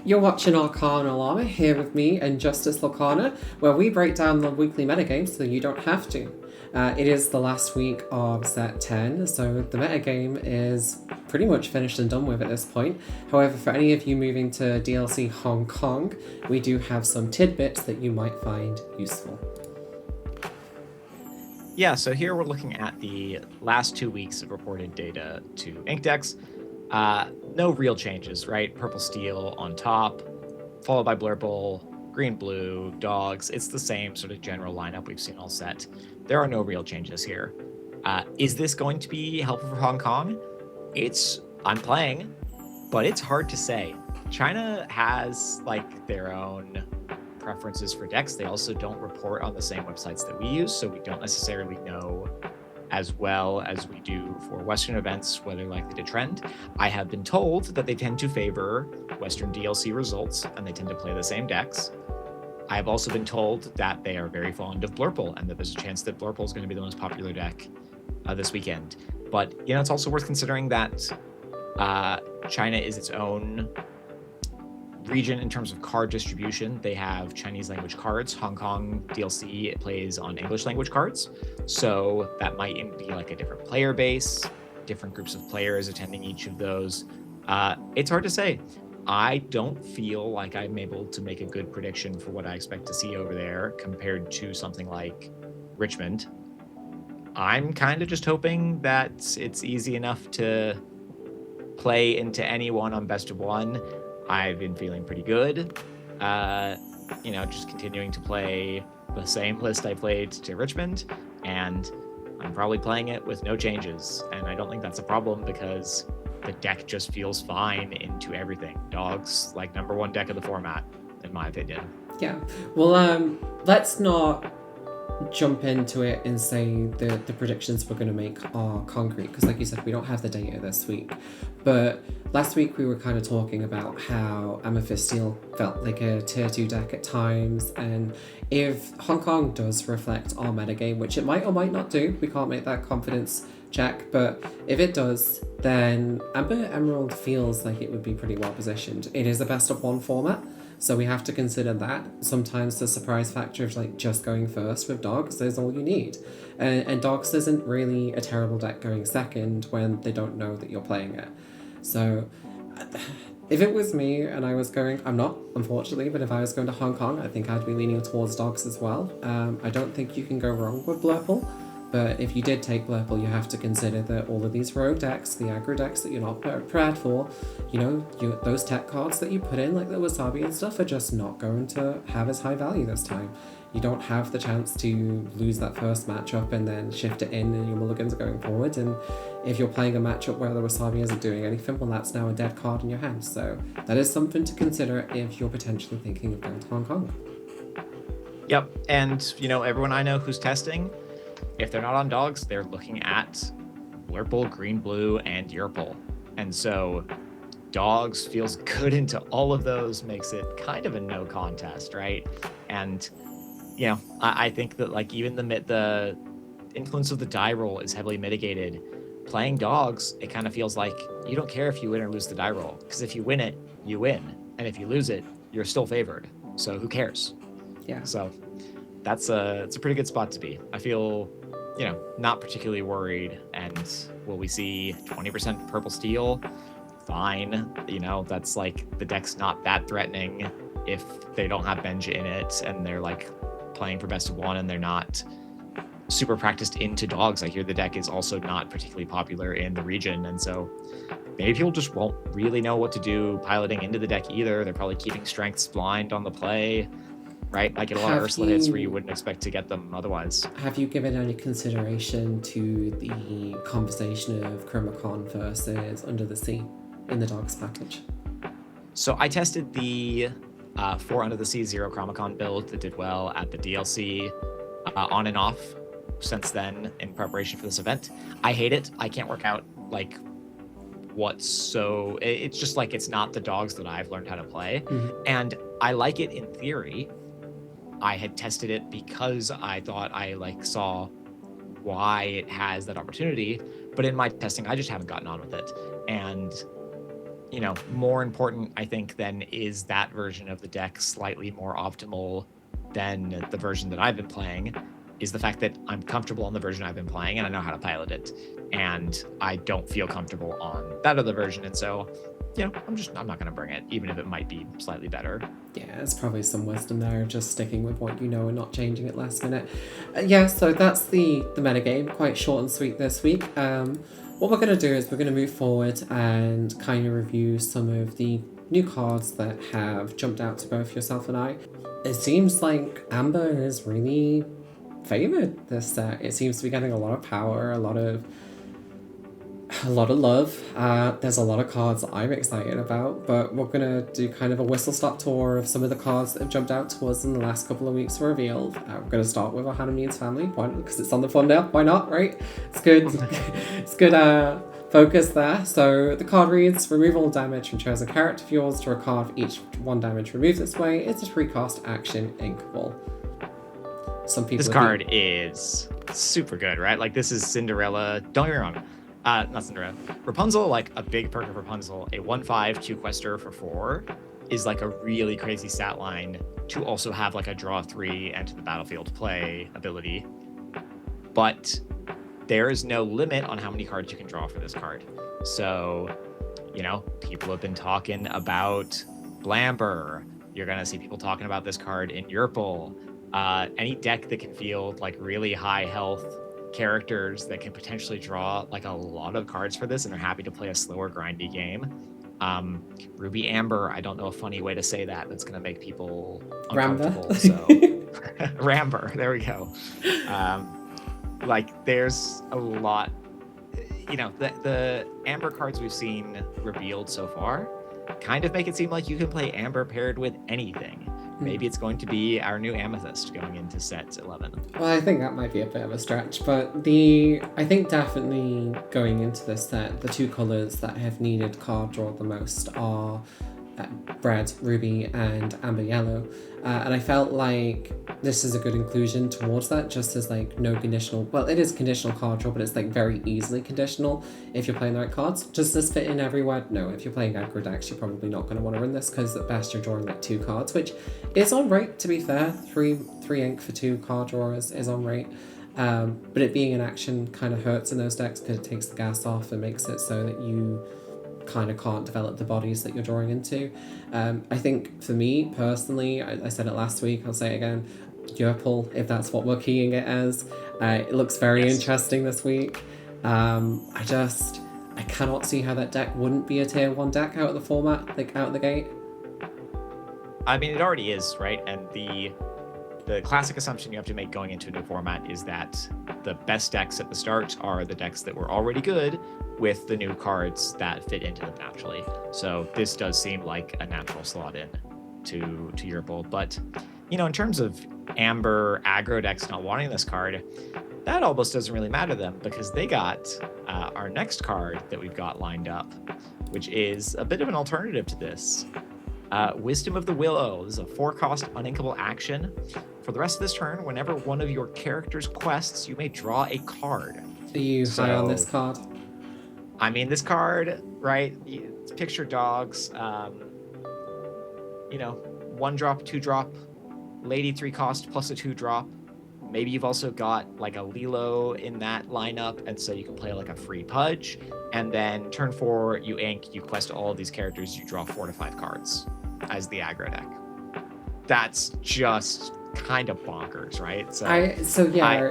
You're watching Arcana Llama here with me and Justice Lorcana, where we break down the weekly metagame so you don't have to. It is the last week of set 10, so the metagame is pretty much finished and done with at this point. However, for any of you moving to DLC Hong Kong, we do have some tidbits that you might find useful. Yeah, so here we're looking at the last 2 weeks of reported data to ink decks. No real changes, right? Purple Steel on top, followed by Blurple, Green Blue, Dogs. It's the same sort of general lineup we've seen all set. There are no real changes here. Is this going to be helpful for Hong Kong? I'm playing, but it's hard to say. China has like their own preferences for decks. They also don't report on the same websites that we use, so we don't necessarily know as well as we do for Western events whether likely to trend. I have been told that they tend to favor Western DLC results and they tend to play the same decks. I have also been told that they are very fond of Blurple and that there's a chance that Blurple is going to be the most popular deck this weekend. But it's also worth considering that China is its own region in terms of card distribution. They have Chinese language cards. Hong Kong DLC plays on English language cards. So that might be like a different player base, different groups of players attending each of those. It's hard to say. I don't feel like I'm able to make a good prediction for what I expect to see over there compared to something like Richmond. I'm kind of just hoping that it's easy enough to play into anyone on best of one. I've been feeling pretty good. Just continuing to play the same list I played to Richmond, and I'm probably playing it with no changes. And I don't think that's a problem because the deck just feels fine into everything. Dogs, like number one deck of the format, in my opinion. Yeah. Well, let's not jump into it and say the predictions we're going to make are concrete, because like you said, we don't have the data this week. But last week we were kind of talking about how Amethyst Steel felt like a tier 2 deck at times, and if Hong Kong does reflect our metagame, which it might or might not do, we can't make that confidence check, but if it does, then Amber Emerald feels like it would be pretty well positioned. It is a best of one format, so we have to consider that. Sometimes the surprise factor of like just going first with Dogs is all you need. And Dogs isn't really a terrible deck going second when they don't know that you're playing it. So if it was me and I was going, I'm not, unfortunately, but if I was going to Hong Kong, I think I'd be leaning towards Dogs as well. I don't think you can go wrong with Blurple. But if you did take Blurple, you have to consider that all of these rogue decks, the aggro decks that you're not prepared for, those tech cards that you put in, like the Wasabi and stuff, are just not going to have as high value this time. You don't have the chance to lose that first matchup and then shift it in and your mulligans are going forward. And if you're playing a matchup where the Wasabi isn't doing anything, well, that's now a dead card in your hand. So that is something to consider if you're potentially thinking of going to Hong Kong. Yep, and everyone I know who's testing, if they're not on Dogs, they're looking at Blurple, Green Blue, and Yerple. And so Dogs feels good into all of those, makes it kind of a no contest, right? And, I think that like even the influence of the die roll is heavily mitigated. Playing Dogs, it kind of feels like you don't care if you win or lose the die roll, because if you win it, you win. And if you lose it, you're still favored. So who cares? Yeah. So it's a pretty good spot to be. I feel not particularly worried. And will we see 20% Purple Steel? Fine. That's like the deck's not that threatening if they don't have Benja in it and they're like playing for best of one and they're not super practiced into Dogs. I hear the deck is also not particularly popular in the region. And so maybe people just won't really know what to do piloting into the deck either. They're probably keeping strengths blind on the play. Right? Like in a lot of Ursula hits where you wouldn't expect to get them otherwise. Have you given any consideration to the conversation of Chromacon versus Under the Sea in the Dogs package? So I tested the 4 Under the Sea 0 Chromacon build that did well at the DLC on and off since then in preparation for this event. I hate it. I can't work out like it's just like it's not the Dogs that I've learned how to play. Mm-hmm. And I like it in theory. I had tested it because I thought I saw why it has that opportunity, but in my testing, I just haven't gotten on with it. And more important, I think, than is that version of the deck slightly more optimal than the version that I've been playing, is the fact that I'm comfortable on the version I've been playing and I know how to pilot it. And I don't feel comfortable on that other version. And so, I'm not going to bring it, even if it might be slightly better. Yeah, there's probably some wisdom there, just sticking with what you know and not changing it last minute. So that's the metagame, quite short and sweet this week. What we're going to do is we're going to move forward and kind of review some of the new cards that have jumped out to both yourself and I. It seems like Amber is really favoured this set. It seems to be getting a lot of power, a lot of love. There's a lot of cards that I'm excited about, but we're gonna do kind of a whistle-stop tour of some of the cards that have jumped out to us in the last couple of weeks revealed. We're gonna start with Ohana Means Family, because it's on the thumbnail. Why not, right? It's good. It's good focus there. So the card reads: remove all damage from chosen character of yours. Draw a card for each 1 damage removed this way. It's a 3-cost action inkable. Some people. This card is super good, right? Like, this is Cinderella. Don't get me wrong. Not Cinderella. Rapunzel, like a big perk of Rapunzel, a 1/5 2-quester for 4 is like a really crazy stat line to also have like a draw 3 enter the battlefield play ability. But there is no limit on how many cards you can draw for this card. So, people have been talking about Blamber. You're going to see people talking about this card in Yurple. Any deck that can field like really high health characters that can potentially draw like a lot of cards for this and are happy to play a slower, grindy game. Ruby Amber, I don't know a funny way to say that's going to make people uncomfortable. Ramber, there we go. There's a lot, the Amber cards we've seen revealed so far kind of make it seem like you can play Amber paired with anything. Maybe it's going to be our new Amethyst going into set 11. Well, I think that might be a bit of a stretch, but I think definitely going into this set, the 2 colours that have needed card draw the most are Red Ruby and Amber Yellow. And I felt like this is a good inclusion towards that, just as like no conditional, well, it is conditional card draw, but it's like very easily conditional if you're playing the right cards. Does this fit in everywhere? No, if you're playing aggro decks, you're probably not going to want to run this, because at best you're drawing like 2 cards, which is alright, to be fair. 3 ink for 2 card drawers is alright. But it being an action kind of hurts in those decks, because it takes the gas off and makes it so that you kind of can't develop the bodies that you're drawing into. I think for me personally, I said it last week, I'll say it again, Yurple, if that's what we're keying it as. It looks very interesting this week. I cannot see how that deck wouldn't be a tier 1 deck out of the format, like out of the gate. I mean, it already is, right? And the classic assumption you have to make going into a new format is that the best decks at the start are the decks that were already good with the new cards that fit into them naturally. So this does seem like a natural slot in to Yurple. But, in terms of Amber aggro decks not wanting this card, that almost doesn't really matter to them, because they got our next card that we've got lined up, which is a bit of an alternative to this. Wisdom of the Willow. This is a 4-cost uninkable action. For the rest of this turn, whenever one of your character's quests, you may draw a card. Are you high on this card? I mean, this card, right? Picture dogs. 1-drop, 2-drop, lady 3-cost plus a 2-drop. Maybe you've also got like a Lilo in that lineup, and so you can play like a free Pudge. And then turn 4, you ink, you quest all of these characters, you draw 4 to 5 cards as the aggro deck. That's just kind of bonkers, right?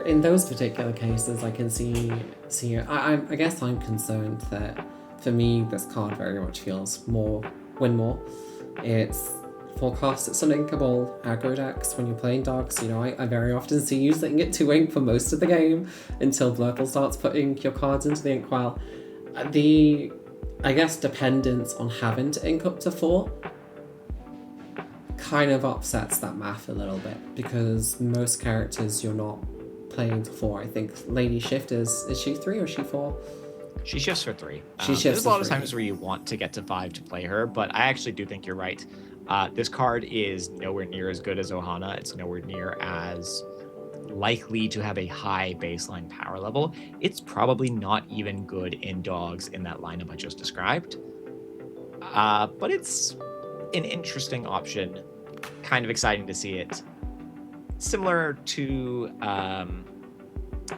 In those particular cases, I can see. I guess I'm concerned that for me, this card very much feels win more. It's 4 costs, it's uninkable aggro decks. When you're playing dogs, I very often see you letting it 2 ink for most of the game until Blurple starts putting your cards into the inkwell. The, I guess, dependence on having to ink up to 4 kind of upsets that math a little bit, because most characters you're not playing to 4. I think Lady Shift is she 3 or is she 4? She shifts for 3. There's a lot of times where you want to get to 5 to play her, but I actually do think you're right. This card is nowhere near as good as Ohana. It's nowhere near as likely to have a high baseline power level. It's probably not even good in dogs in that lineup I just described. But it's an interesting option. Kind of exciting to see it. Similar to,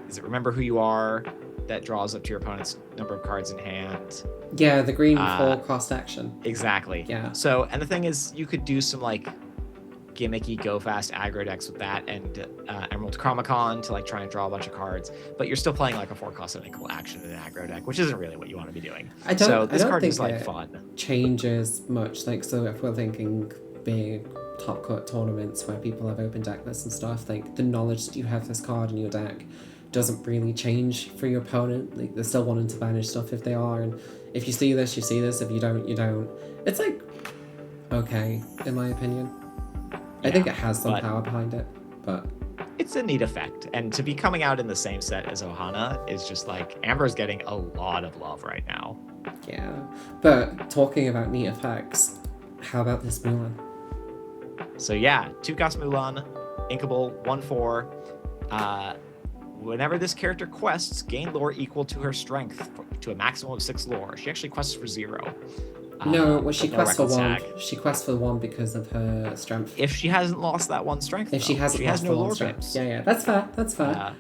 is it Remember Who You Are? That draws up to your opponent's number of cards in hand. Yeah, the green 4-cost action. Exactly. Yeah. So, and the thing is, you could do some like gimmicky go fast aggro decks with that and Emerald Chromacon to like try and draw a bunch of cards, but you're still playing like a 4-cost unequal action in an aggro deck, which isn't really what you want to be doing. So this card is like fun. Changes much. Like, so if we're thinking big top cut tournaments where people have open deck lists and stuff, like the knowledge that you have this card in your deck doesn't really change for your opponent. Like, they're still wanting to banish stuff if they are, and if you see this, you see this. If you don't, you don't. It's like okay, in my opinion. I think it has some power behind it, but it's a neat effect. And to be coming out in the same set as Ohana is just like, Amber's getting a lot of love right now. Yeah, but talking about neat effects, how about this Mulan? So yeah, 2-cost Mulan, inkable, 1/4. Whenever this character quests, gain lore equal to her strength to a maximum of 6 lore. She actually quests for 0. No, well, she quests for 1. She quests for 1 because of her strength. If she hasn't lost that 1 strength, if she hasn't lost no lore strength. Yeah, that's fair. That's fair.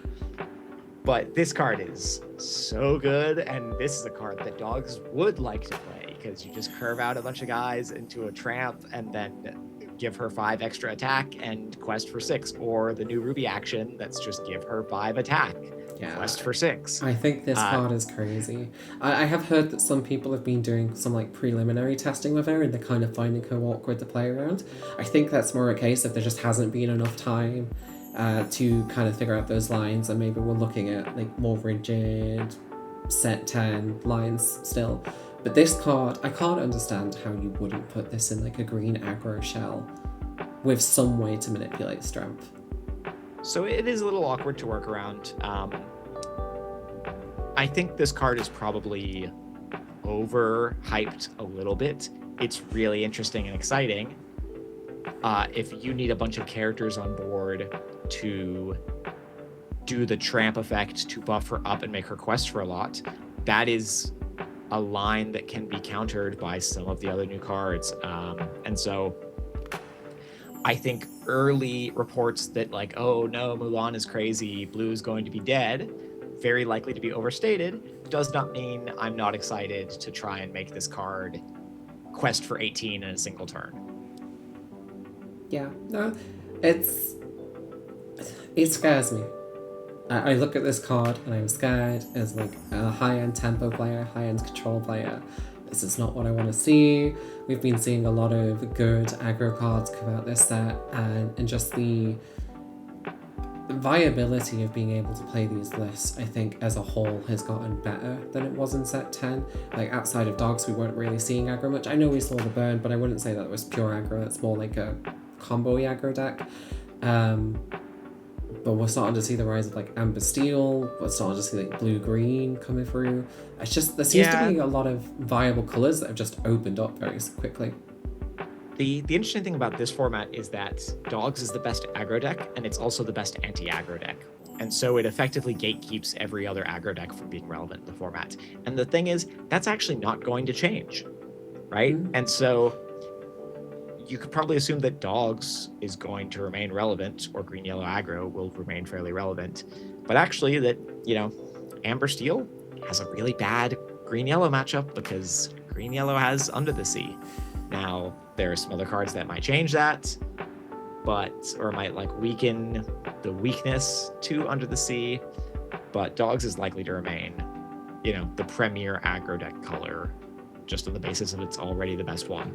But this card is so good, and this is a card that dogs would like to play because you just curve out a bunch of guys into a tramp and then give her 5 extra attack and quest for 6, or the new Ruby action that's just give her 5 attack. Yeah, quest for 6. I think this card is crazy. I have heard that some people have been doing some like preliminary testing with her and they're kind of finding her awkward to play around. I think that's more a case of there just hasn't been enough time to kind of figure out those lines, and maybe we're looking at like more rigid set 10 lines still. But this card, I can't understand how you wouldn't put this in like a green aggro shell with some way to manipulate strength. So it is a little awkward to work around. I think this card is probably overhyped a little bit. It's really interesting and exciting. If you need a bunch of characters on board to do the tramp effect to buff her up and make her quest for a lot, that is a line that can be countered by some of the other new cards. And so I think early reports that like, oh no, Mulan is crazy, blue is going to be dead, very likely to be overstated, does not mean I'm not excited to try and make this card quest for 18 in a single turn. Yeah, no, it scares me. I look at this card and I'm scared as like a high-end tempo player, high-end control player. This is not what I want to see. We've been seeing a lot of good aggro cards come out this set, and just the viability of being able to play these lists, I think, as a whole has gotten better than it was in set 10. Like, outside of dogs, we weren't really seeing aggro much. I know we saw the burn, but I wouldn't say that was pure aggro. It's more like a combo aggro deck. But we're starting to see the rise of like Amber Steel. We're starting to see like blue green coming through. It's just, there seems to be a lot of viable colors that have just opened up very quickly. The interesting thing about this format is that dogs is the best aggro deck, and it's also the best anti-aggro deck. And so it effectively gatekeeps every other aggro deck from being relevant in the format. And the thing is, that's actually not going to change, right? Mm-hmm. And so you could probably assume that dogs is going to remain relevant, or green yellow aggro will remain fairly relevant. But actually that, you know, Amber Steel has a really bad green yellow matchup because green yellow has Under the Sea. Now, there are some other cards that might change that, or might like weaken the weakness to Under the Sea, but dogs is likely to remain, you know, the premier aggro deck color, just on the basis of it's already the best one.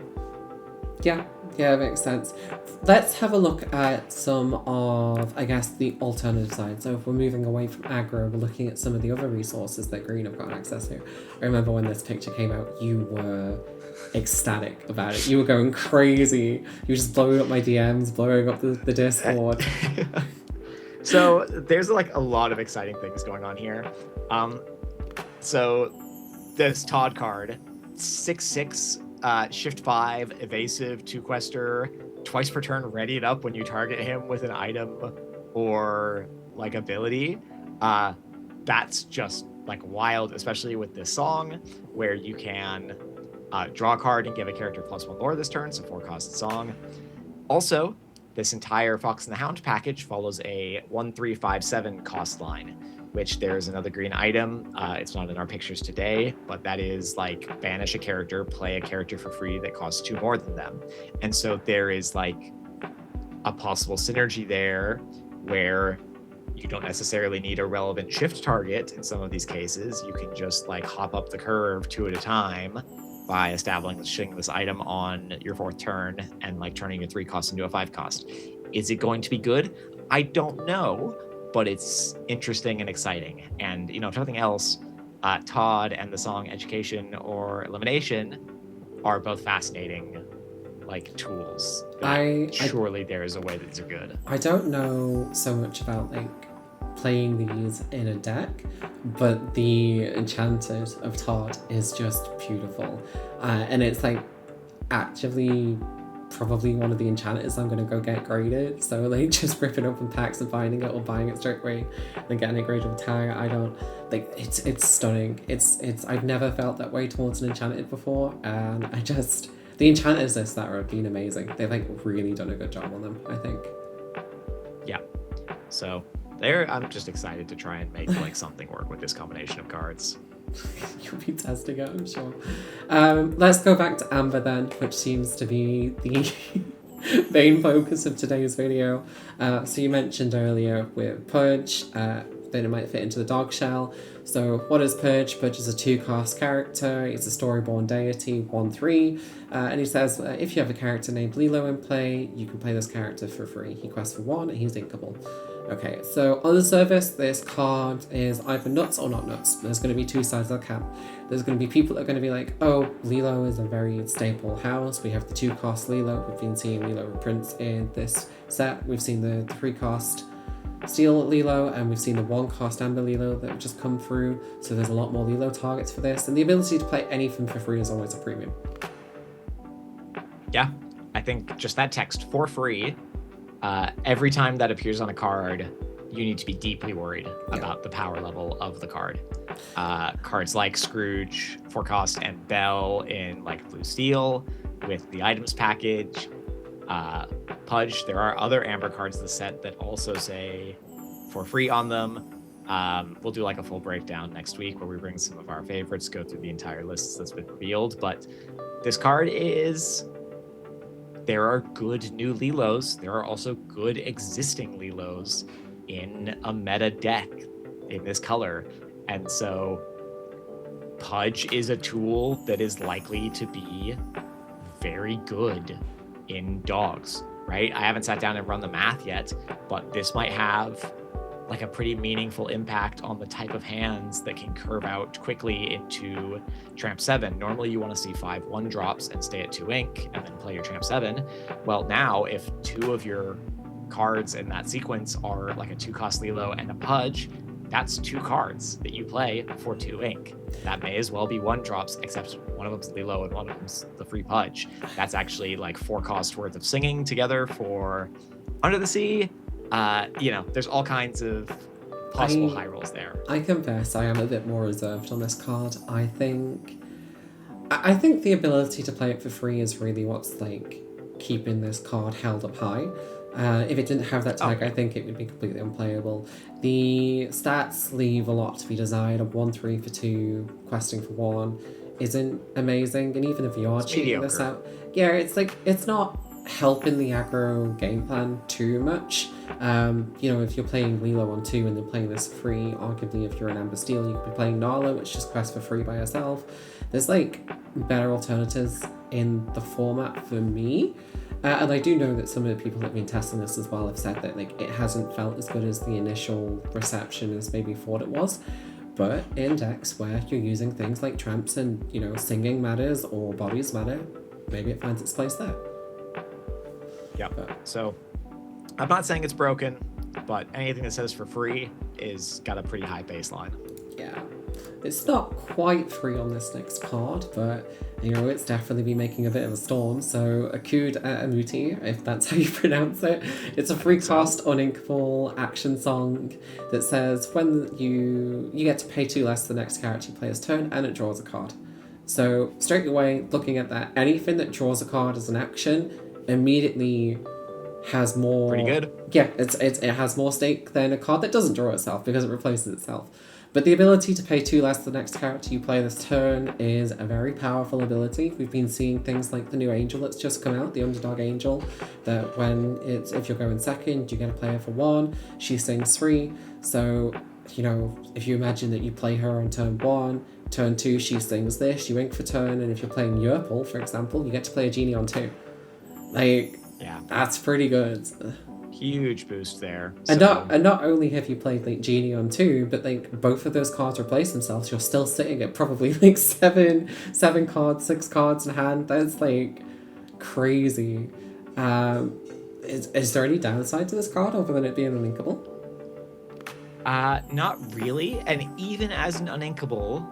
Yeah, it makes sense. Let's have a look at some of, I guess, the alternative side. So if we're moving away from aggro, we're looking at some of the other resources that green have got access to. I remember when this picture came out, you were ecstatic about it. You were going crazy. You were just blowing up my DMs, blowing up the Discord. So there's like a lot of exciting things going on here. So this Todd card, 6/6, shift 5, evasive, 2-quester, twice per turn, ready it up when you target him with an item or like ability. That's just like wild, especially with this song where you can Draw a card and give a character +1 lore this turn, so 4-cost song. Also, this entire Fox and the Hound package follows a 1/3/5/7 cost line, which there's another green item. It's not in our pictures today, but that is like banish a character, play a character for free that costs 2 more than them. And so there is like a possible synergy there where you don't necessarily need a relevant shift target in some of these cases. You can just like hop up the curve 2 at a time by establishing this item on your 4th turn and like turning your 3-cost into a 5-cost. Is it going to be good? I don't know, but it's interesting and exciting. And, you know, if nothing else, Todd and the song Education or Elimination are both fascinating like tools. Surely there is a way that these are good. I don't know so much about like playing these in a deck, but the Enchanted of Todd is just beautiful. And it's like actively probably one of the enchanters I'm going to go get graded. So like just ripping open packs and finding it or buying it straight away and getting it graded with tag. I don't like it's stunning. It's I've never felt that way towards an Enchanted before, and the enchanters lists that have been amazing. They've like really done a good job on them, I think. Yeah. So I'm just excited to try and make like something work with this combination of cards. You'll be testing it, I'm sure. Let's go back to Amber then, which seems to be the main focus of today's video. So you mentioned earlier with Pudge, then it might fit into the dog shell. So what is Pudge? Pudge is a 2-cost character. He's a storyborn deity, 1/3. And he says, if you have a character named Willow in play, you can play this character for free. He quests for 1 and he's inkable. Okay, so on the surface, this card is either nuts or not nuts. There's going to be 2 sides of the camp. There's going to be people that are going to be like, oh, Willow is a very staple house. We have the 2-cost Willow. We've been seeing Willow reprints in this set. We've seen the 3-cost Steel Lilo, and we've seen the 1-cost Amber Lilo that have just come through. So there's a lot more Lilo targets for this. And the ability to play anything for free is always a premium. Yeah, I think just that text for free. Every time that appears on a card, you need to be deeply worried about the power level of the card. Cards like Scrooge, 4-cost, and Belle in like Blue Steel with the items package. Pudge, there are other Amber cards in the set that also say for free on them. We'll do like a full breakdown next week where we bring some of our favorites, go through the entire list that's been revealed. But this card there are good new Lilos. There are also good existing Lilos in a meta deck in this color. And so Pudge is a tool that is likely to be very good in dogs, right? I haven't sat down and run the math yet, but this might have like a pretty meaningful impact on the type of hands that can curve out quickly into Tramp 7. Normally you want to see 5 1-drops and stay at 2 ink and then play your Tramp 7. Well, now if 2 of your cards in that sequence are like a 2-cost Lilo and a Pudge, that's 2 cards that you play for 2 ink. That may as well be 1-drops, except one of them's Lilo and one of them's the free Pudge. That's actually like 4-cost worth of singing together for Under the Sea. There's all kinds of possible high rolls there. I confess I am a bit more reserved on this card. I think the ability to play it for free is really what's like keeping this card held up high. If it didn't have that tag, I think it would be completely unplayable. The stats leave a lot to be desired. A 1/3 for 2, questing for 1 isn't amazing. And even if you are cheating this out, it's not helping the aggro game plan too much. If you're playing Lilo on 2 and then playing this free, arguably if you're an Amber Steel, you could be playing Nala, which just quests for free by yourself. There's like better alternatives in the format for me. And I do know that some of the people that have been testing this as well have said that like it hasn't felt as good as the initial reception as maybe thought it was. But in decks where you're using things like tramps and, singing matters or bodies matter, maybe it finds its place there. Yeah. So I'm not saying it's broken, but anything that says for free is got a pretty high baseline. Yeah. It's not quite free on this next card, but it's definitely been making a bit of a storm. So Akud Emuti, if that's how you pronounce it. It's a free cost uninkable action song that says when you get to pay 2 less the next character you player's turn, and it draws a card. So straight away, looking at that, anything that draws a card as an action immediately has more. Pretty good. Yeah, it has more stake than a card that doesn't draw itself because it replaces itself. But the ability to pay 2 less the next character you play this turn is a very powerful ability. We've been seeing things like the new angel that's just come out, the underdog angel, that when it's if you're going second, you get a player for 1. She sings 3. So, you know, if you imagine that you play her on turn 1, turn 2 she sings this, you ink for turn, and if you're playing Yerple, for example, you get to play a genie on 2. Like, yeah, that's pretty good. Huge boost there. And not only have you played like Genie on 2, but like both of those cards replace themselves, you're still sitting at probably like seven cards, 6 cards in hand. That's like crazy. Is there any downside to this card other than it being uninkable? Not really. And even as an uninkable,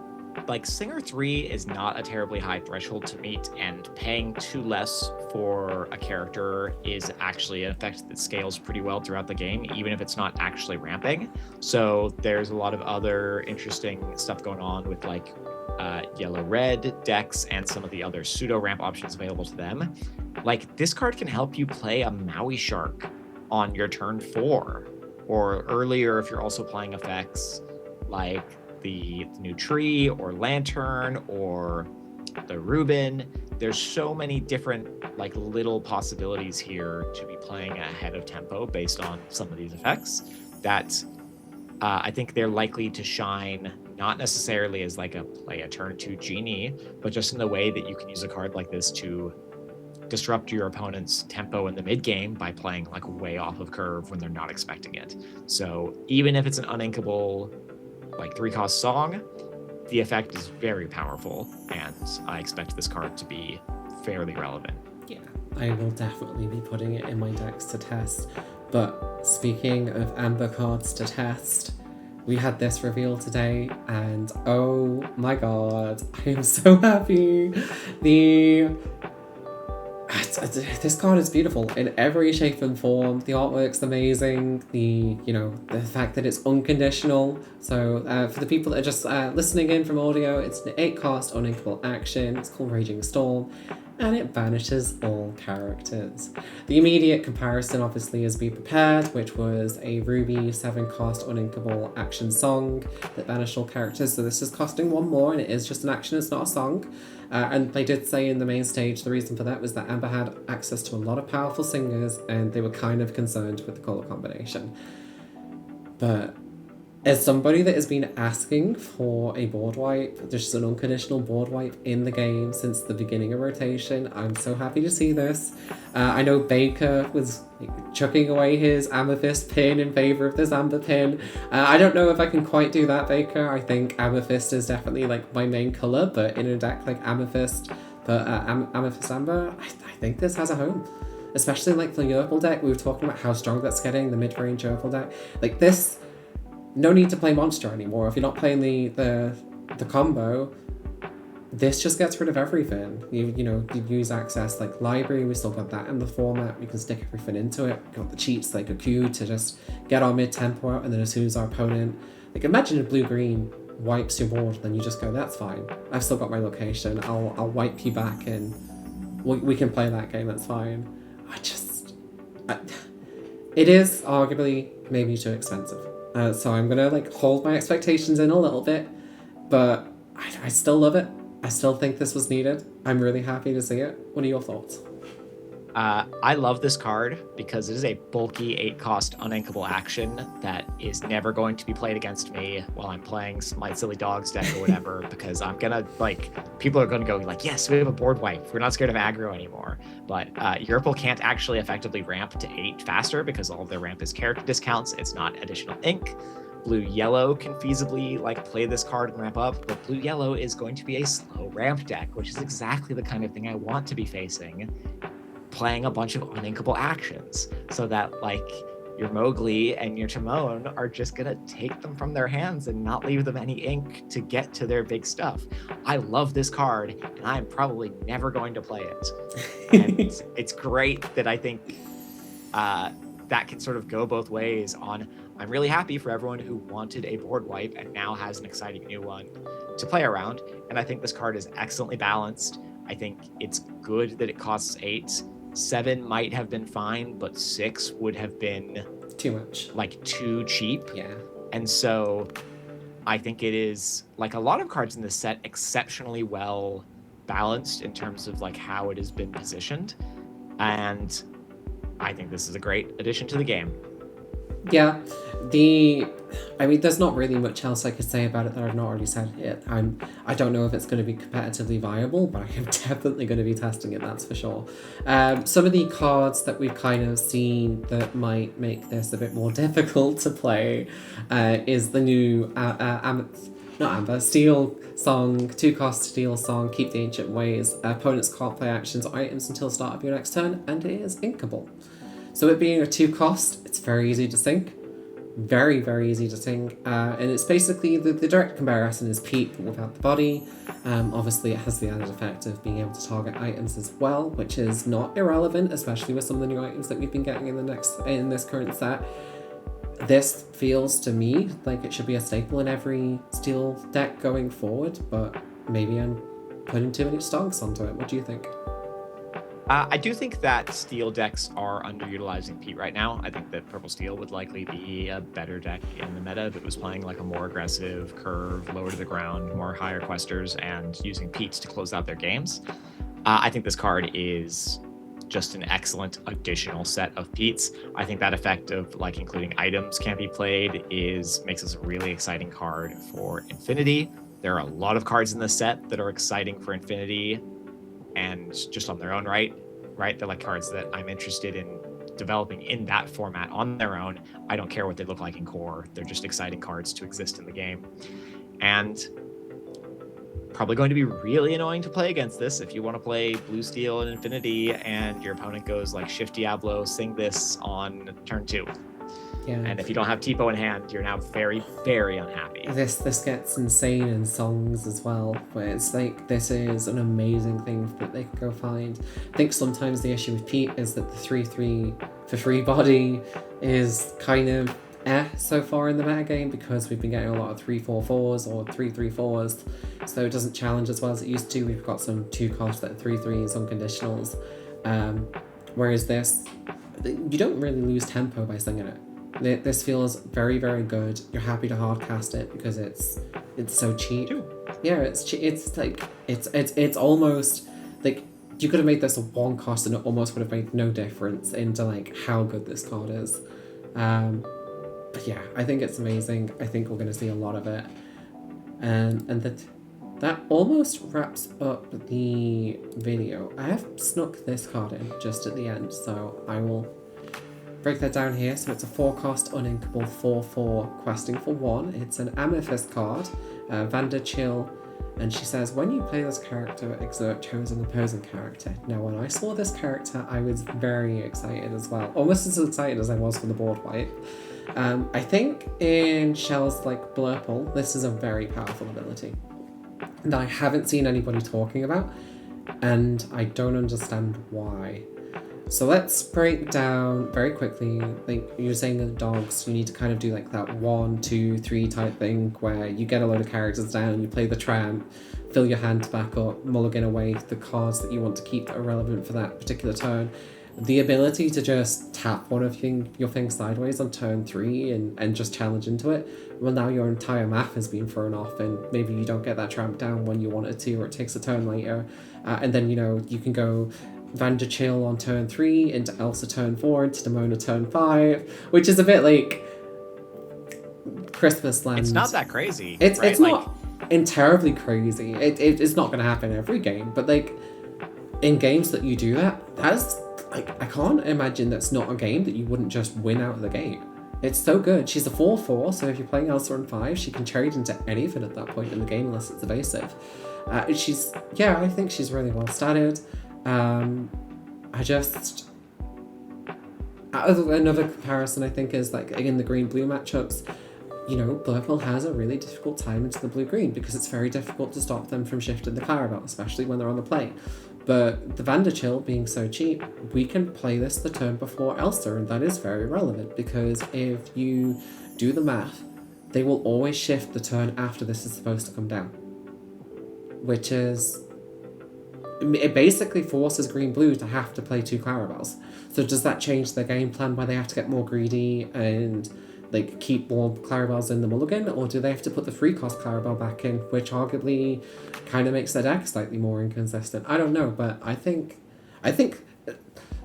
like Singer 3 is not a terribly high threshold to meet, and paying 2 less for a character is actually an effect that scales pretty well throughout the game, even if it's not actually ramping. So there's a lot of other interesting stuff going on with like yellow-red decks and some of the other pseudo-ramp options available to them. Like, this card can help you play a Maui Shark on your turn 4, or earlier if you're also playing effects like the new tree or lantern or the Reuben. There's so many different like little possibilities here to be playing ahead of tempo based on some of these effects that I think they're likely to shine, not necessarily as like play a turn 2 genie, but just in the way that you can use a card like this to disrupt your opponent's tempo in the mid game by playing like way off of curve when they're not expecting it. So even if it's an uninkable like 3-cost song, the effect is very powerful, and I expect this card to be fairly relevant. Yeah, I will definitely be putting it in my decks to test. But speaking of Amber cards to test, we had this reveal today, and oh my god, I am so happy. This card is beautiful in every shape and form. The artwork's amazing. The fact that it's unconditional. So for the people that are just listening in from audio, it's an 8-cost uninkable action. It's called Raging Storm, and it banishes all characters. The immediate comparison obviously is Be Prepared, which was a Ruby 7-cost uninkable action song that banished all characters. So this is costing 1 more, and it is just an action, it's not a song. And they did say in the main stage the reason for that was that Amber had access to a lot of powerful singers, and they were kind of concerned with the color combination. But as somebody that has been asking for a board wipe, there's just an unconditional board wipe in the game since the beginning of rotation, I'm so happy to see this. I know Baker was chucking away his Amethyst pin in favor of this Amber pin. I don't know if I can quite do that, Baker. I think Amethyst is definitely like my main color, but in a deck like Amethyst, Amethyst Amber, I think this has a home. Especially like the Yerple deck, we were talking about how strong that's getting, the mid-range Yerple deck. Like this, no need to play monster anymore. If you're not playing the combo, this just gets rid of everything. You use access like library, we still got that in the format, we can stick everything into it. We've got the cheats like a Q to just get our mid-tempo out, and then as soon as our opponent, like imagine if blue-green wipes your board, then you just go, that's fine. I've still got my location, I'll wipe you back and we can play that game, that's fine. It is arguably maybe too expensive. So I'm gonna like hold my expectations in a little bit, but I still love it. I still think this was needed. I'm really happy to see it. What are your thoughts? I love this card because it is a bulky 8-cost uninkable action that is never going to be played against me while I'm playing my Silly Dogs deck or whatever, because I'm gonna people are gonna go like, yes, we have a board wipe. We're not scared of aggro anymore. But Yerple can't actually effectively ramp to 8 faster because all of their ramp is character discounts. It's not additional ink. Blue-yellow can feasibly play this card and ramp up, but blue-yellow is going to be a slow ramp deck, which is exactly the kind of thing I want to be facing, playing a bunch of uninkable actions, so that your Mowgli and your Timon are just gonna take them from their hands and not leave them any ink to get to their big stuff. I love this card, and I'm probably never going to play it. And it's great that I think that can sort of go both ways on, I'm really happy for everyone who wanted a Boardwipe and now has an exciting new one to play around. And I think this card is excellently balanced. I think it's good that it costs 8. 7 might have been fine, but 6 would have been too much, like too cheap. Yeah. And so I think it is, like a lot of cards in this set, exceptionally well balanced in terms of like how it has been positioned. And I think this is a great addition to the game. Yeah, I mean, there's not really much else I could say about it that I've not already said yet. I don't know if it's going to be competitively viable, but I am definitely going to be testing it, that's for sure. Some of the cards that we've kind of seen that might make this a bit more difficult to play is the new Steel Song, 2-cost Steel Song, Keep the Ancient Ways. Opponents can't play actions or items until start of your next turn, and it is inkable. So it being a 2-cost, it's very easy to sink. Very, very easy to sink. And it's basically, the direct comparison is Pete, but without the body. Obviously it has the added effect of being able to target items as well, which is not irrelevant, especially with some of the new items that we've been getting in this current set. This feels to me like it should be a staple in every Steel deck going forward, but maybe I'm putting too many stonks onto it. What do you think? I do think that Steel decks are underutilizing Pete right now. I think that Purple Steel would likely be a better deck in the meta if it was playing like a more aggressive curve, lower to the ground, more higher questers, and using Petes to close out their games. I think this card is just an excellent additional set of Petes. I think that effect of like including items can be played makes this a really exciting card for Infinity. There are a lot of cards in this set that are exciting for Infinity, and just on their own right? They're like cards that I'm interested in developing in that format on their own. I don't care what they look like in core. They're just exciting cards to exist in the game. And probably going to be really annoying to play against this if you want to play Blue Steel and Infinity and your opponent goes like Shift Diablo, sing this on turn 2. Yeah. And if you don't have Tipo in hand, you're now very, very unhappy. This gets insane in songs as well, where it's like, this is an amazing thing that they can go find. I think sometimes the issue with Pete is that the 3/3 for free body is kind of so far in the metagame, because we've been getting a lot of 3/4/4s or 3/3/4s, so it doesn't challenge as well as it used to. We've got some 2-cost that 3/3s unconditionals, whereas this, you don't really lose tempo by singing it. This feels very, very good. You're happy to hardcast it because it's so cheap. Yeah, it's like it's almost like you could have made this a 1-cost and it almost would have made no difference into like how good this card is. But yeah, I think it's amazing. I think we're going to see a lot of it, and that almost wraps up the video. I have snuck this card in just at the end, so I will break that down here. So it's a 4-cost uninkable 4/4 questing for 1. It's an Amethyst card, Vanderchill, and she says, when you play this character, exert chosen opposing character. Now, when I saw this character, I was very excited as well. Almost as excited as I was for the Boardwipe. I think in shells like Blurple, this is a very powerful ability that I haven't seen anybody talking about, and I don't understand why. So let's break down very quickly. Like you're saying the dogs, you need to kind of do like that 1, 2, 3 type thing where you get a load of characters down, you play the tramp, fill your hand back up, mulligan away the cards that you want to keep that are relevant for that particular turn. The ability to just tap one of your things sideways on turn 3 and just challenge into it, well, now your entire map has been thrown off, and maybe you don't get that tramp down when you want it to, or it takes a turn later. And then, you can go Vanderchill on turn 3, into Elsa turn 4, into Demona turn 5, which is a bit like Christmas Land. It's not that crazy. It's right? not terribly crazy. It's not going to happen every game, but like in games that you do that's like, I can't imagine that's not a game that you wouldn't just win out of the gate. It's so good. She's a 4/4, so if you're playing Elsa on 5, she can trade into anything at that point in the game unless it's evasive. I think she's really well statted. Another comparison I think is like in the green-blue matchups, Blurple has a really difficult time into the blue-green because it's very difficult to stop them from shifting the Clarabelle, especially when they're on the play. But the Vanderchill being so cheap, we can play this the turn before Elsa, and that is very relevant because if you do the math, they will always shift the turn after this is supposed to come down. Which is... It basically forces green-blue to have to play 2 Clarabelles. So does that change their game plan where they have to get more greedy and like keep more Clarabelles in the mulligan, or do they have to put the 3-cost Clarabelle back in, which arguably kind of makes their deck slightly more inconsistent? I don't know, but I think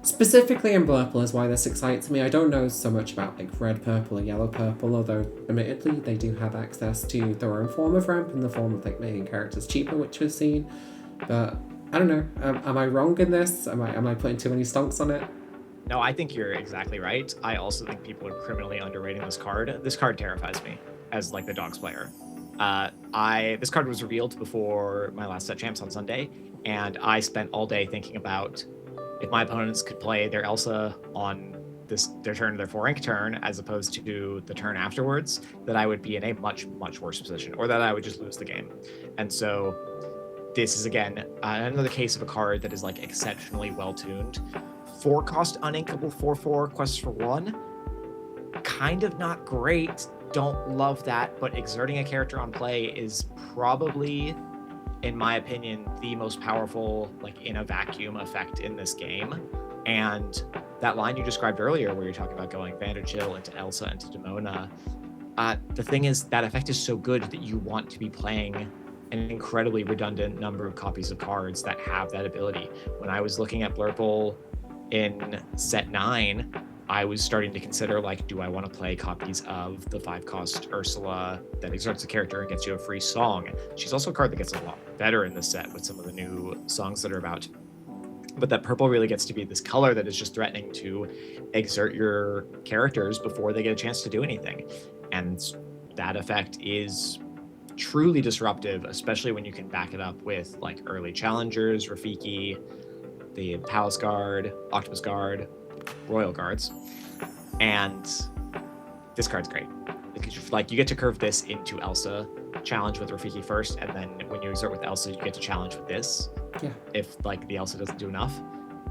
specifically in Blurple is why this excites me. I don't know so much about like red purple or yellow purple, although admittedly they do have access to their own form of ramp in the form of like making characters cheaper, which we've seen. But I don't know. Am I wrong in this? Am I putting too many stonks on it? No, I think you're exactly right. I also think people are criminally underrating this card. This card terrifies me as like the Dogs player. This card was revealed before my last set champs on Sunday, and I spent all day thinking about if my opponents could play their Elsa on their turn, their 4-rank turn, as opposed to the turn afterwards, that I would be in a much, much worse position, or that I would just lose the game. And so this is, again, another case of a card that is like exceptionally well-tuned. 4-cost uninkable 4/4 quests for 1. Kind of not great. Don't love that, but exerting a character on play is probably, in my opinion, the most powerful, like in a vacuum effect in this game. And that line you described earlier where you're talking about going Vanderchill into Elsa into Demona, the thing is that effect is so good that you want to be playing an incredibly redundant number of copies of cards that have that ability. When I was looking at Blurple in set 9, I was starting to consider, like, do I want to play copies of the 5-cost Ursula that exerts a character and gets you a free song? She's also a card that gets a lot better in this set with some of the new songs that are about. But that purple really gets to be this color that is just threatening to exert your characters before they get a chance to do anything. And that effect is truly disruptive, especially when you can back it up with like early challengers, Rafiki, the Palace Guard, Octopus Guard, Royal Guards. And this card's great. Like, you get to curve this into Elsa, challenge with Rafiki first, and then when you exert with Elsa, you get to challenge with this. Yeah. If like the Elsa doesn't do enough.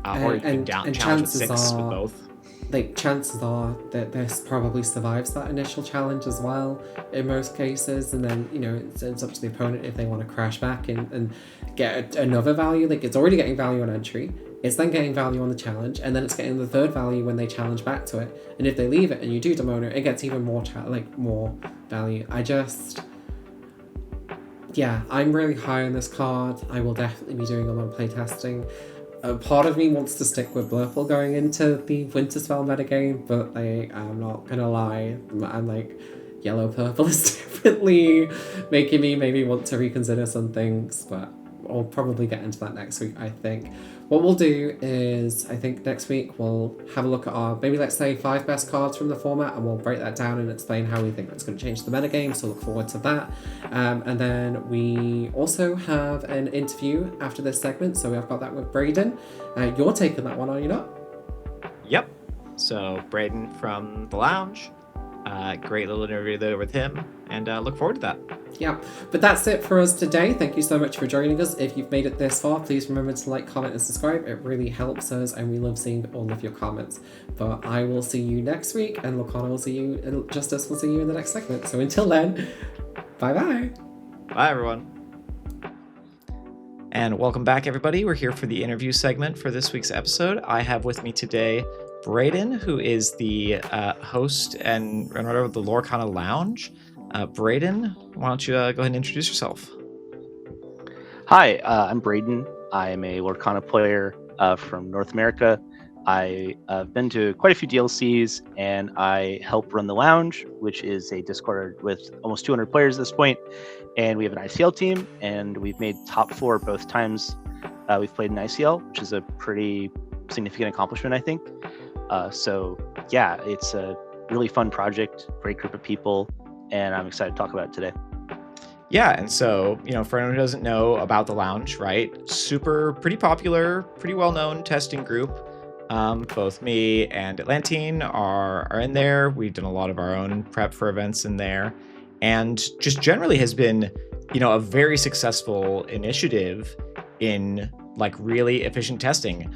Or you can challenge with 6 with both. Like, chances are that this probably survives that initial challenge as well in most cases, and then, you know, it's up to the opponent if they want to crash back and get another value. Like, it's already getting value on entry, it's then getting value on the challenge, and then it's getting the third value when they challenge back to it. And if they leave it and you do Demona, it gets even more more value. I'm really high on this card. I will definitely be doing a lot of playtesting. Part of me wants to stick with Blurple going into the Winterspell metagame, but like, I'm not gonna lie, I'm like, yellow-purple is definitely making me maybe want to reconsider some things, but I'll probably get into that next week, I think. What we'll do is, I think next week we'll have a look at our, maybe let's say 5 best cards from the format, and we'll break that down and explain how we think that's going to change the metagame, so look forward to that. And then we also have an interview after this segment, so we've got that with Braden. You're taking that one, are you not? Yep. So Braden from The Lounge. Great little interview there with him, and look forward to that. Yeah, but that's it for us today. Thank you so much for joining us. If you've made it this far, please remember to like, comment, and subscribe. It really helps us, and we love seeing all of your comments. But I will see you next week, and Lorcana will see you, and Justice will see you in the next segment. So until then, bye-bye. Bye, everyone. And welcome back, everybody. We're here for the interview segment for this week's episode. I have with me today Braden, who is the host and runner of the Lorcana Lounge. Braden, why don't you go ahead and introduce yourself? Hi, I'm Braden. I am a Lorcana player from North America. I've been to quite a few DLCs, and I help run the Lounge, which is a Discord with almost 200 players at this point. And we have an ICL team, and we've made top 4 both times we've played in ICL, which is a pretty significant accomplishment, I think. So yeah, it's a really fun project, great group of people, and I'm excited to talk about it today. Yeah, and so, you know, for anyone who doesn't know about the Lounge, right? Pretty popular, pretty well-known testing group. Both me and Atlantine are in there. We've done a lot of our own prep for events in there, and just generally has been, you know, a very successful initiative in like really efficient testing.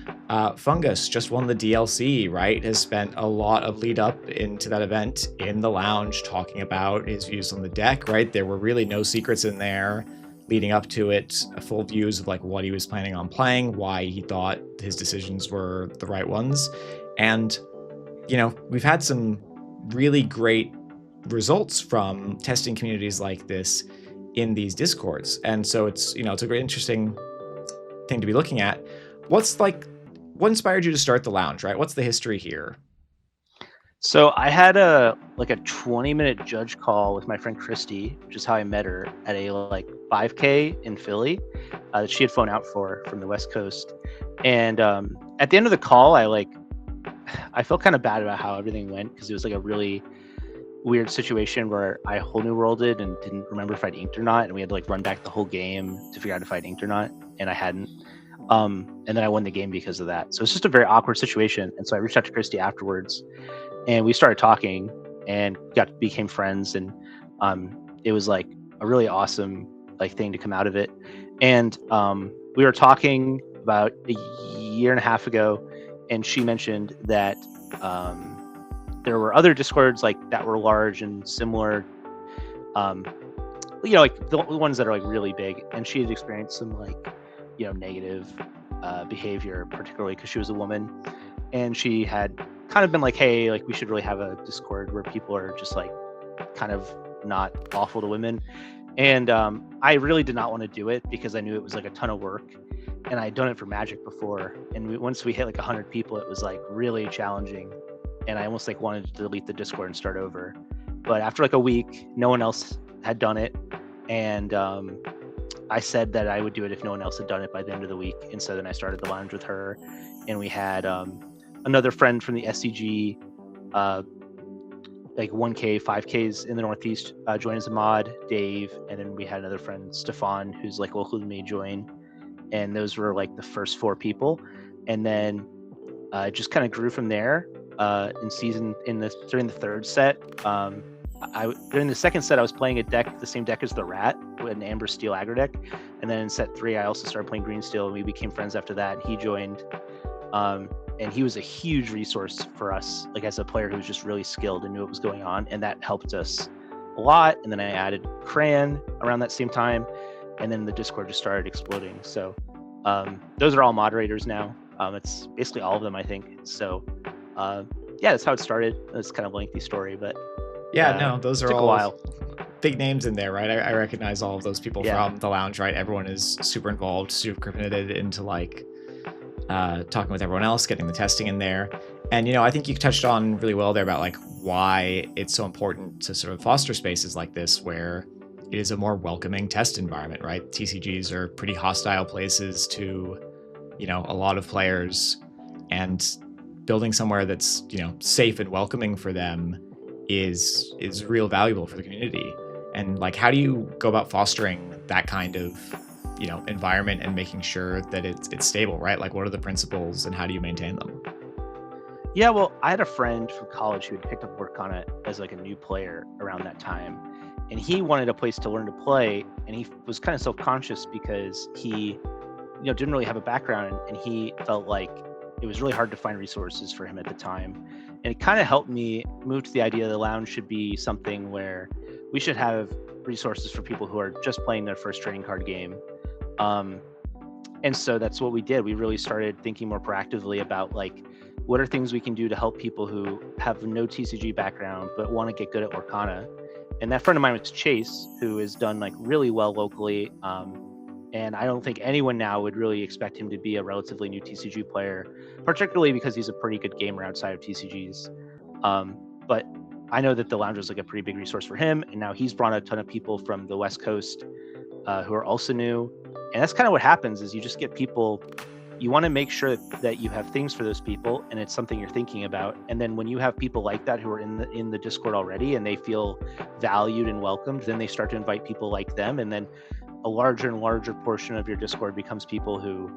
Fungus just won the DLC, right? Has spent a lot of lead up into that event in the lounge talking about his views on the deck, right? There were really no secrets in there leading up to it, full views of like what he was planning on playing, why he thought his decisions were the right ones. And, you know, we've had some really great results from testing communities like this in these discords. And so it's, you know, it's a very interesting thing to be looking at. What inspired you to start the lounge, right? What's the history here? So I had a 20-minute judge call with my friend Christy, which is how I met her at a 5K in Philly that she had flown out from the West Coast. And at the end of the call, I felt kind of bad about how everything went, because it was like a really weird situation where I whole new worlded and didn't remember if I'd inked or not, and we had to run back the whole game to figure out if I'd inked or not, and I hadn't. And then I won the game because of that. So it's just a very awkward situation. And so I reached out to Christy afterwards, and we started talking and became friends. And it was a really awesome thing to come out of it. And we were talking about a year and a half ago, and she mentioned that there were other discords that were large and similar, the ones that are really big, and she had experienced some negative behavior, particularly because she was a woman, and she had kind of been hey, we should really have a discord where people are just kind of not awful to women. And I really did not want to do it because I knew it was a ton of work, and I had done it for Magic before, and once we hit 100 people, it was really challenging, and I almost wanted to delete the Discord and start over. But after a week, no one else had done it, and I said that I would do it if no one else had done it by the end of the week. And so then I started the lounge with her, and we had another friend from the SCG, 1K, 5Ks in the Northeast, join as a mod, Dave, and then we had another friend, Stefan, who's local to me, join. And those were the first 4 people. And then it just kind of grew from there. During the third set, during the second set, I was playing the same deck as the Rat, an Amber Steel aggro deck. And then in set 3, I also started playing Green Steel, and we became friends after that. He joined, and he was a huge resource for us, as a player who was just really skilled and knew what was going on, and that helped us a lot. And then I added Cran around that same time, and then the Discord just started exploding. So those are all moderators now. It's basically all of them, I think. So yeah, that's how it started. It's kind of a lengthy story, but no, those are took all a while. Big names in there, right? I recognize all of those people from the lounge, right? Everyone is super involved, super committed into talking with everyone else, getting the testing in there. And I think you touched on really well there about why it's so important to sort of foster spaces like this where it is a more welcoming test environment, right? TCGs are pretty hostile places to a lot of players, and building somewhere that's safe and welcoming for them is real valuable for the community. And how do you go about fostering that kind of environment and making sure that it's stable, right? What are the principles and how do you maintain them? Yeah, well, I had a friend from college who had picked up Lorcana as a new player around that time, and he wanted a place to learn to play, and he was kind of self-conscious because he didn't really have a background, and he felt it was really hard to find resources for him at the time. And it kind of helped me move to the idea the lounge should be something where we should have resources for people who are just playing their first trading card game. And so that's what we did. We really started thinking more proactively about what are things we can do to help people who have no TCG background but want to get good at Lorcana. And that friend of mine was Chase, who has done really well locally. And I don't think anyone now would really expect him to be a relatively new TCG player, particularly because he's a pretty good gamer outside of TCGs. But I know that the lounge was a pretty big resource for him, and now he's brought a ton of people from the West Coast who are also new. And that's kind of what happens is you just get people, you want to make sure that you have things for those people, and it's something you're thinking about. And then when you have people like that who are in the Discord already and they feel valued and welcomed, then they start to invite people like them, and then a larger and larger portion of your Discord becomes people who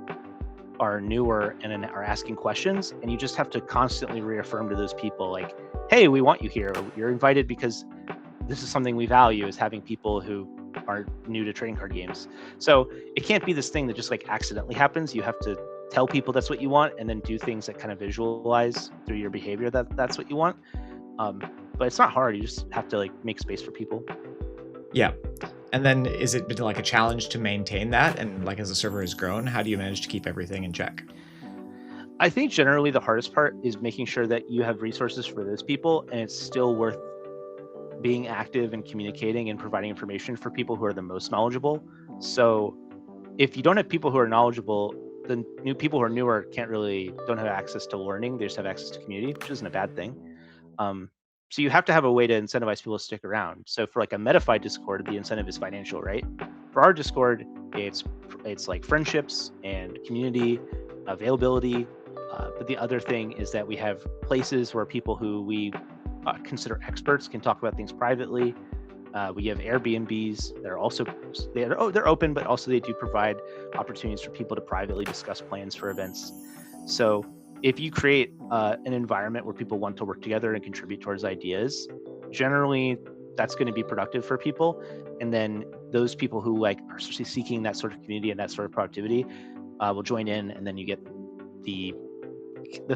are newer and are asking questions, and you just have to constantly reaffirm to those people hey, we want you here. You're invited because this is something we value, is having people who are new to trading card games. So it can't be this thing that just like accidentally happens. You have to tell people that's what you want, and then do things that kind of visualize through your behavior that that's what you want. But it's not hard. You just have to like make space for people. Yeah. And then is it been like a challenge to maintain that? And like as the server has grown, how do you manage to keep everything in check? I think generally the hardest part is making sure that you have resources for those people, and it's still worth being active and communicating and providing information for people who are the most knowledgeable. So if you don't have people who are knowledgeable, the new people who are newer don't have access to learning. They just have access to community, which isn't a bad thing. So you have to have a way to incentivize people to stick around. So for like a metafied Discord, the incentive is financial, right? For our Discord, it's like friendships and community, availability. But the other thing is that we have places where people who we consider experts can talk about things privately. We have Airbnbs that are also they're open, but also they do provide opportunities for people to privately discuss plans for events. So if you create an environment where people want to work together and contribute towards ideas, generally that's going to be productive for people. And then those people who like are seeking that sort of community and that sort of productivity will join in, and then you get the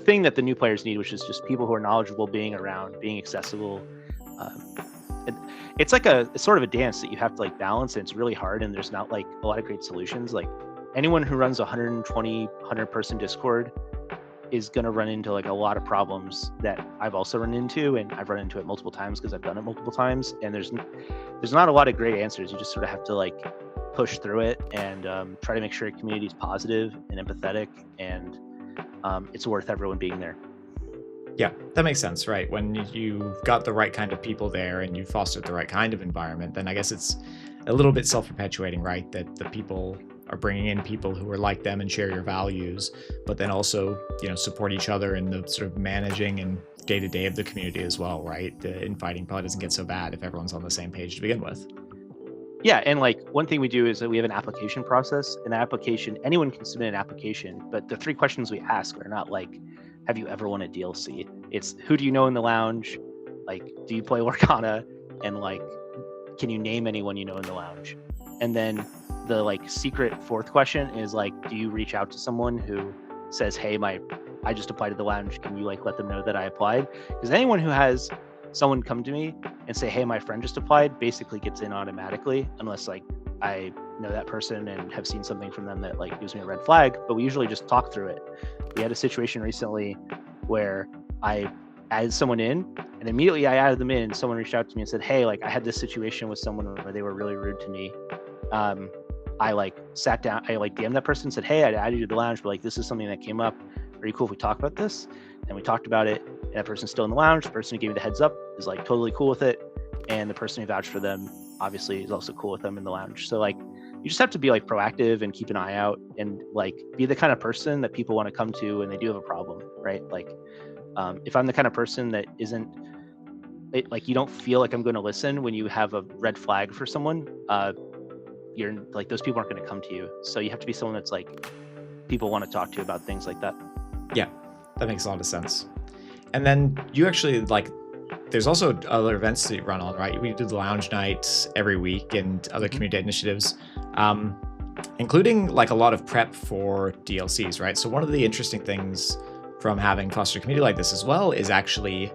thing that the new players need, which is just people who are knowledgeable, being around, being accessible. It's sort of a dance that you have to like balance, and it's really hard, and there's not like a lot of great solutions. Like anyone who runs 100 person Discord is going to run into like a lot of problems that I've also run into, and I've run into it multiple times because I've done it multiple times, and there's not a lot of great answers. You just sort of have to like push through it and try to make sure your community is positive and empathetic, and it's worth everyone being there. Yeah, that makes sense, right? When you've got the right kind of people there and you fostered the right kind of environment, then I guess it's a little bit self-perpetuating, right? That the people are bringing in people who are like them and share your values, but then also, support each other in the sort of managing and day-to-day of the community as well, right? The infighting probably doesn't get so bad if everyone's on the same page to begin with. Yeah, and like one thing we do is that we have an application process. An application, anyone can submit an application, but the 3 questions we ask are not like, have you ever won a DLC? It's who do you know in the lounge? Like, do you play Lorcana? And like, can you name anyone you know in the lounge? And then the like secret 4th question is like, do you reach out to someone who says, hey, I just applied to the lounge. Can you like let them know that I applied? Because anyone who has someone come to me and say, hey, my friend just applied, basically gets in automatically, unless like I know that person and have seen something from them that like gives me a red flag. But we usually just talk through it. We had a situation recently where I added someone in, and immediately I added them in, someone reached out to me and said, hey, like I had this situation with someone where they were really rude to me. I like sat down, I like DM'd that person and said, hey, I added you to the lounge, but like this is something that came up. Are you cool if we talk about this? And we talked about it, and that person's still in the lounge. The person who gave me the heads up is like totally cool with it. And the person who vouched for them obviously is also cool with them in the lounge. So like, you just have to be like proactive and keep an eye out, and like be the kind of person that people want to come to when they do have a problem, right? Like, if I'm the kind of person that isn't, like you don't feel like I'm going to listen when you have a red flag for someone, you're like, those people aren't going to come to you. So you have to be someone that's like, people want to talk to about things like that. Yeah, that makes a lot of sense. And then you actually like, there's also other events that you run on, right? We do the lounge nights every week and other community initiatives, including like a lot of prep for DLCs, right? So one of the interesting things from having fostered a community like this as well is actually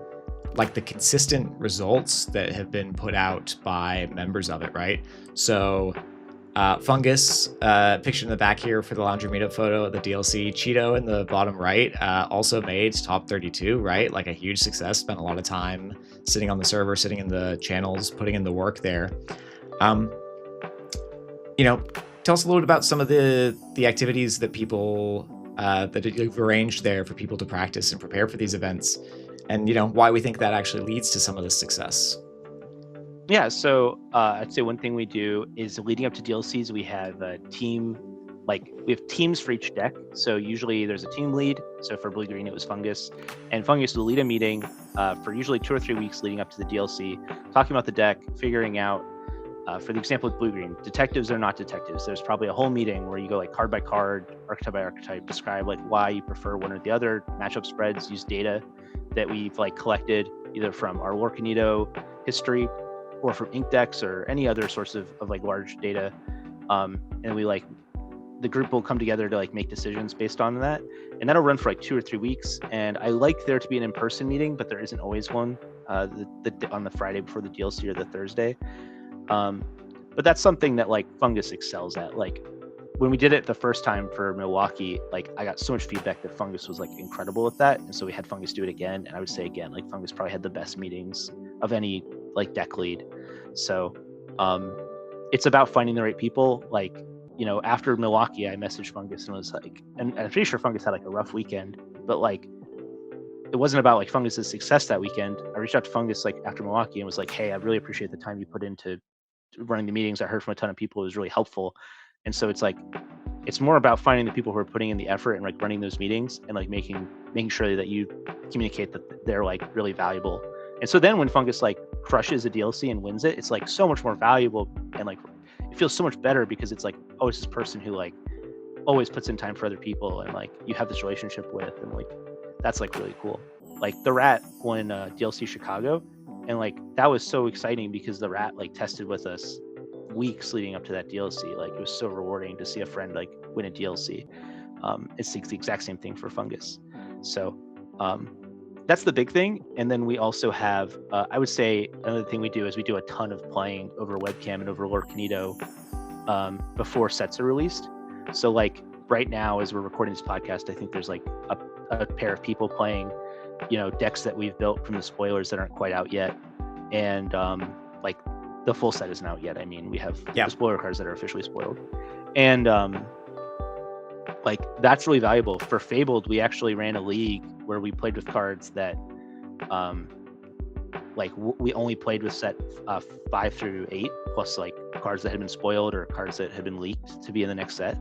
like the consistent results that have been put out by members of it, right? So Fungus, pictured in the back here for the Laundry Meetup photo of the DLC. Cheeto in the bottom right, also made top 32, right? Like a huge success, spent a lot of time sitting on the server, sitting in the channels, putting in the work there. Tell us a little bit about some of the activities that people, that you've arranged there for people to practice and prepare for these events, and, why we think that actually leads to some of this success. Yeah, so I'd say one thing we do is leading up to DLCs, we have a team, we have teams for each deck. So usually there's a team lead. So for Blue Green, it was Fungus. And Fungus will lead a meeting for usually 2 or 3 weeks leading up to the DLC, talking about the deck, figuring out, for the example with Blue Green, detectives are not detectives. There's probably a whole meeting where you go like card by card, archetype by archetype, describe like why you prefer one or the other, matchup spreads, use data that we've like collected either from our Lorcanito history or from Inkdex or any other source of like large data, and we like the group will come together to like make decisions based on that, and that'll run for like 2 or 3 weeks. And I like there to be an in-person meeting, but there isn't always one on the Friday before the DLC or the Thursday. But that's something that like Fungus excels at. Like when we did it the first time for Milwaukee, like I got so much feedback that Fungus was like incredible at that, and so we had Fungus do it again. And I would say again, like Fungus probably had the best meetings of any like deck lead. So it's about finding the right people. Like, you know, after Milwaukee, I messaged Fungus and was like, and I'm pretty sure Fungus had like a rough weekend, but like it wasn't about like Fungus's success that weekend. I reached out to Fungus like after Milwaukee and was like, hey, I really appreciate the time you put into running the meetings. I heard from a ton of people, it was really helpful. And so it's like, it's more about finding the people who are putting in the effort and like running those meetings and like making sure that you communicate that they're like really valuable. And so then when Fungus like crushes a DLC and wins it, it's like so much more valuable, and like it feels so much better because it's like, oh, it's this person who like always puts in time for other people and like you have this relationship with, and like that's like really cool. Like the Rat won DLC Chicago, and like that was so exciting because the Rat like tested with us weeks leading up to that DLC. Like it was so rewarding to see a friend like win a DLC. It's the exact same thing for Fungus. So that's the big thing. And then we also have, I would say another thing we do is we do a ton of playing over webcam and over Lorcanito before sets are released. So like right now, as we're recording this podcast, I think there's like a pair of people playing, you know, decks that we've built from the spoilers that aren't quite out yet. And like the full set isn't out yet. I mean, we have the spoiler cards that are officially spoiled. And like that's really valuable. For Fabled, we actually ran a league where we played with cards that like we only played with set 5 through 8, plus like cards that had been spoiled or cards that had been leaked to be in the next set.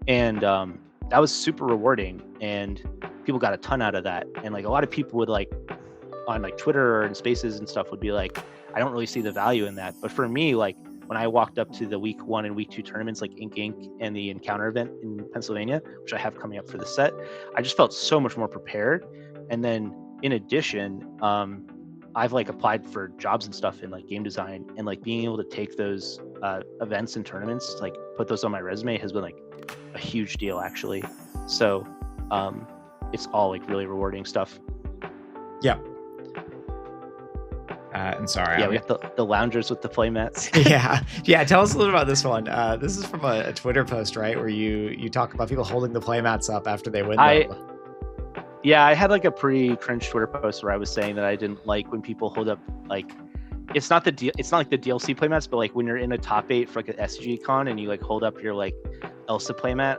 And that was super rewarding, and people got a ton out of that. And like a lot of people would like on like Twitter or in spaces and stuff would be like, I don't really see the value in that. But for me, like when I walked up to the week 1 and week 2 tournaments like Ink and the Encounter event in Pennsylvania, which I have coming up for the set, I just felt so much more prepared. And then in addition, I've like applied for jobs and stuff in like game design, and like being able to take those events and tournaments, like put those on my resume has been like a huge deal actually. So it's all like really rewarding stuff. Yeah. And sorry, we got the loungers with the playmats. yeah. Tell us a little about this one. This is from a Twitter post, right, where you talk about people holding the playmats up after they win them. Yeah, I had like a pretty cringe Twitter post where I was saying that I didn't like when people hold up like it's not like the DLC playmats, but like when you're in a top 8 for like an SG con and you like hold up your like Elsa playmat,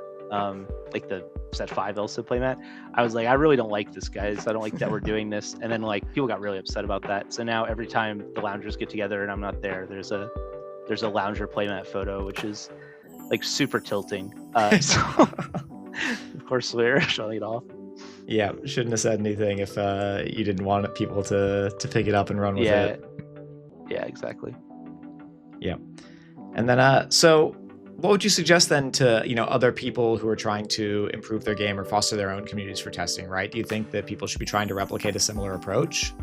like the set 5 Elsa playmat. I was like, I really don't like this, guys. I don't like that we're doing this. And then like people got really upset about that. So now every time the loungers get together and I'm not there, there's a lounger playmat photo, which is like super tilting. So of course we're showing it off. Yeah, shouldn't have said anything if you didn't want people to pick it up and run with it. Yeah, exactly. Yeah. And then so what would you suggest then to, you know, other people who are trying to improve their game or foster their own communities for testing, right? Do you think that people should be trying to replicate a similar approach?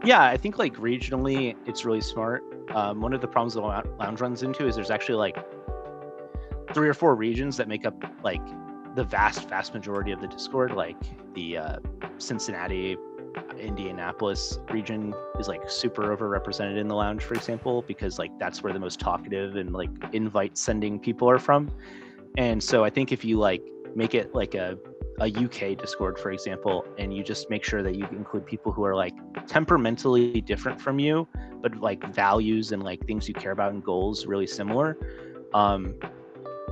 Yeah, I think like regionally it's really smart. One of the problems the lounge runs into is there's actually like 3 or 4 regions that make up like the vast majority of the Discord. Like the Cincinnati, Indianapolis region is like super overrepresented in the lounge, for example, because like that's where the most talkative and like invite sending people are from. And so I think if you like make it like a UK Discord, for example, and you just make sure that you include people who are like temperamentally different from you, but like values and like things you care about and goals really similar,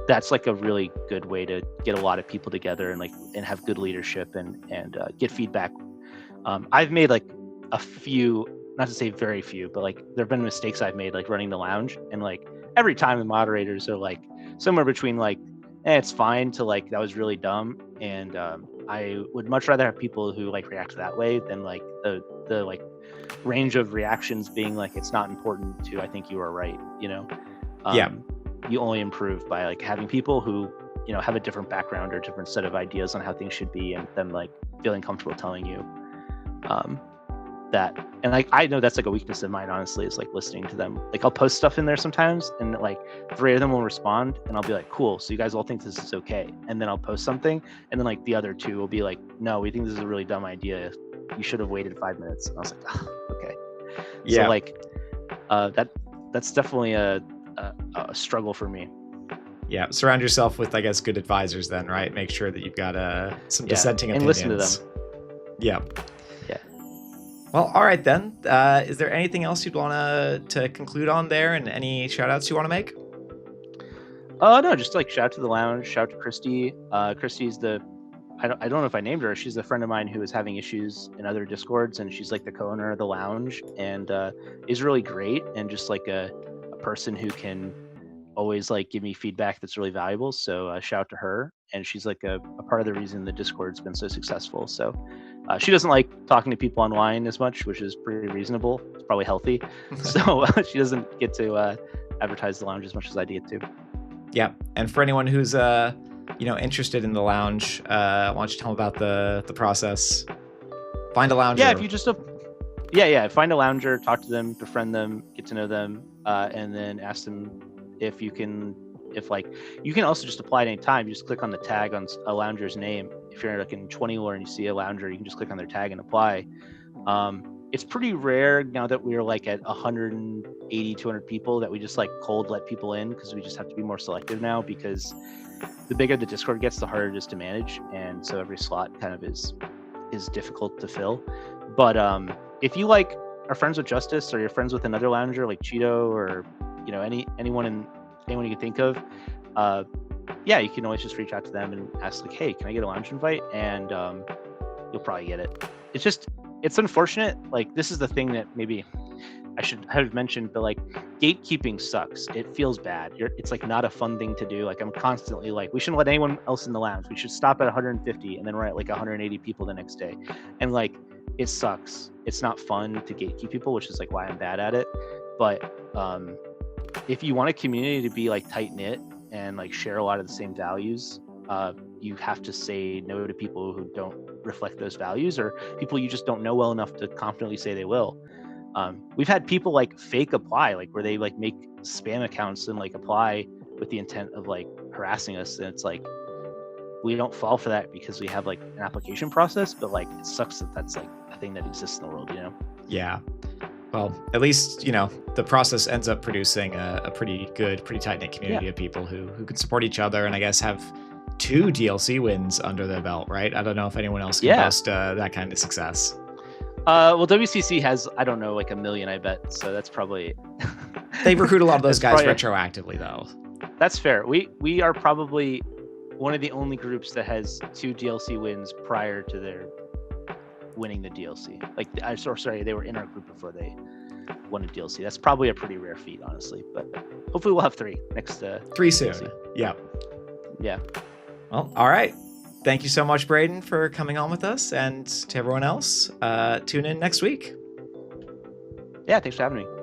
that's like a really good way to get a lot of people together and have good leadership and get feedback. I've made like a few, not to say very few, but like there have been mistakes I've made like running the lounge, and like every time the moderators are like somewhere between like it's fine to like that was really dumb, and I would much rather have people who like react that way than like the like range of reactions being like it's not important to I think you are right, you know. You only improve by like having people who, you know, have a different background or different set of ideas on how things should be, and them like feeling comfortable telling you. that. And like I know that's like a weakness of mine, honestly, is like listening to them. Like I'll post stuff in there sometimes, and like 3 of them will respond, and I'll be like, cool, so you guys all think this is okay. And then I'll post something, and then like the other 2 will be like, no, we think this is a really dumb idea. You should have waited 5 minutes. And I was like, oh, okay. Yeah. So like that's definitely a struggle for me. Yeah, surround yourself with, I guess, good advisors then, right? Make sure that you've got some dissenting and opinions. listen to them. Yeah. Yeah. Well, all right then. Is there anything else you'd want to conclude on there, and any shout outs you want to make? No, just like shout out to the lounge, shout out to Christy. Christy's I don't know if I named her. She's a friend of mine who is having issues in other Discords, and she's like the co-owner of the lounge, and is really great, and just like a person who can always like give me feedback that's really valuable. So shout out to her, and she's like a part of the reason the Discord's been so successful. So she doesn't like talking to people online as much, which is pretty reasonable. It's probably healthy. So she doesn't get to advertise the lounge as much as I get to. Yeah, and for anyone who's interested in the lounge, why don't you tell them about the process? Find a lounger. Yeah, if you just find a lounger, talk to them, befriend them, get to know them, and then ask them if you can also just apply at any time. You just click on the tag on a lounger's name. If you're like in 20 lore and you see a lounger, you can just click on their tag and apply. It's pretty rare now that we're like at 180, 200 people that we just like cold let people in, because we just have to be more selective now, because the bigger the Discord gets, the harder it is to manage, and so every slot kind of is difficult to fill. But if you like are friends with Justice, or you're friends with another lounger like Cheeto, or anyone you can think of, you can always just reach out to them and ask like, hey, can I get a lounge invite? And you'll probably get it. It's unfortunate. Like, this is the thing that maybe I should have mentioned, but like, gatekeeping sucks. It feels bad. It's like not a fun thing to do. Like, I'm constantly like, we shouldn't let anyone else in the lounge. We should stop at 150, and then we're at like 180 people the next day. And like, it sucks. It's not fun to gatekeep people, which is like why I'm bad at it. But if you want a community to be like tight knit and like share a lot of the same values, you have to say no to people who don't reflect those values, or people you just don't know well enough to confidently say they will. We've had people like fake apply, like where they like make spam accounts and like apply with the intent of like harassing us, and it's like, we don't fall for that because we have like an application process, but like it sucks that that's like a thing that exists in the world, Yeah. Well, at least, the process ends up producing a pretty good, pretty tight-knit community of people who can support each other, and I guess have 2 DLC wins under their belt, right? I don't know if anyone else can boast that kind of success. Well, WCC has, I don't know, like 1 million, I bet. So that's probably... They recruit a lot of those guys retroactively, though. That's fair. We are probably one of the only groups that has 2 DLC wins prior to their winning the DLC. Like, they were in our group before they won a DLC. That's probably a pretty rare feat, honestly. But hopefully we'll have 3 next. 3 soon. DLC. Yeah. Well, all right. Thank you so much, Braden, for coming on with us, and to everyone else, tune in next week. Yeah, thanks for having me.